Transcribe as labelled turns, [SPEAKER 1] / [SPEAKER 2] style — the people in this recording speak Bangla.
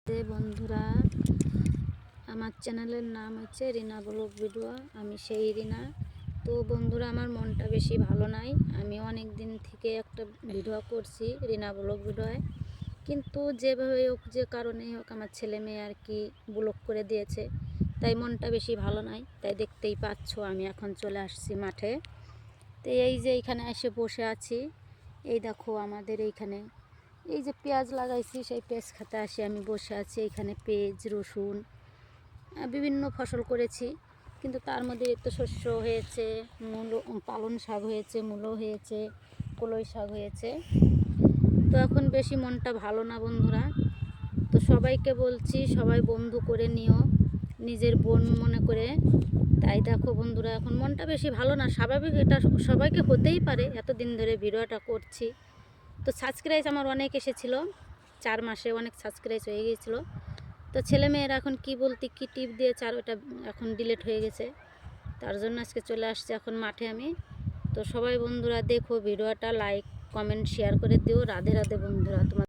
[SPEAKER 1] বন্ধুরা, আমার চ্যানেলের নাম হচ্ছে রিনা ব্লগ ভিডিও। আমি সেই রিনা। তো বন্ধুরা, আমার মনটা বেশি ভালো নাই। আমি অনেক দিন থেকে একটা ভিডিও করছি রিনা ব্লগ ভিডিওয়, কিন্তু যেভাবে হোক, যে কারণেই হোক, আমার ছেলে মেয়ে আর কি ব্লক করে দিয়েছে, তাই মনটা বেশি ভালো নাই। তাই দেখতেই পাচ্ছ আমি এখন চলে আসছি মাঠে। তো এই যে এইখানে এসে বসে আছি, এই দেখো আমাদের এইখানে এই যে পেঁয়াজ লাগাইছি, সেই পেঁয়াজ খেতে আসি আমি বসে আছি। এখানে পেঁয়াজ, রসুন, বিভিন্ন ফসল করেছি, কিন্তু তার মধ্যে তো শস্য হয়েছে, মূলো, পালং শাক হয়েছে, মূলো হয়েছে, কলই শাক হয়েছে। তো এখন বেশি মনটা ভালো না বন্ধুরা। তো সবাইকে বলছি, সবাই বন্ধু করে নিও, নিজের বোন মনে করে। তাই দেখো বন্ধুরা, এখন মনটা বেশি ভালো না, স্বাভাবিক, এটা সবাইকে হতেই পারে। এতদিন ধরে ভিডিওটা করছি, তো সাবস্ক্রাইব আমার অনেক এসেছিলো, 4 মাসে অনেক সাবস্ক্রাইব হয়ে গিয়েছিলো। তো ছেলেমেয়েরা এখন কি বলতে কি টিপ দিয়েছে, আর ওটা এখন ডিলিট হয়ে গেছে। তার জন্য আজকে চলে আসছে এখন মাঠে আমি। তো সবাই বন্ধুরা দেখো ভিডিওটা, লাইক কমেন্ট শেয়ার করে দিও। রাধে রাধে বন্ধুরা। তোমার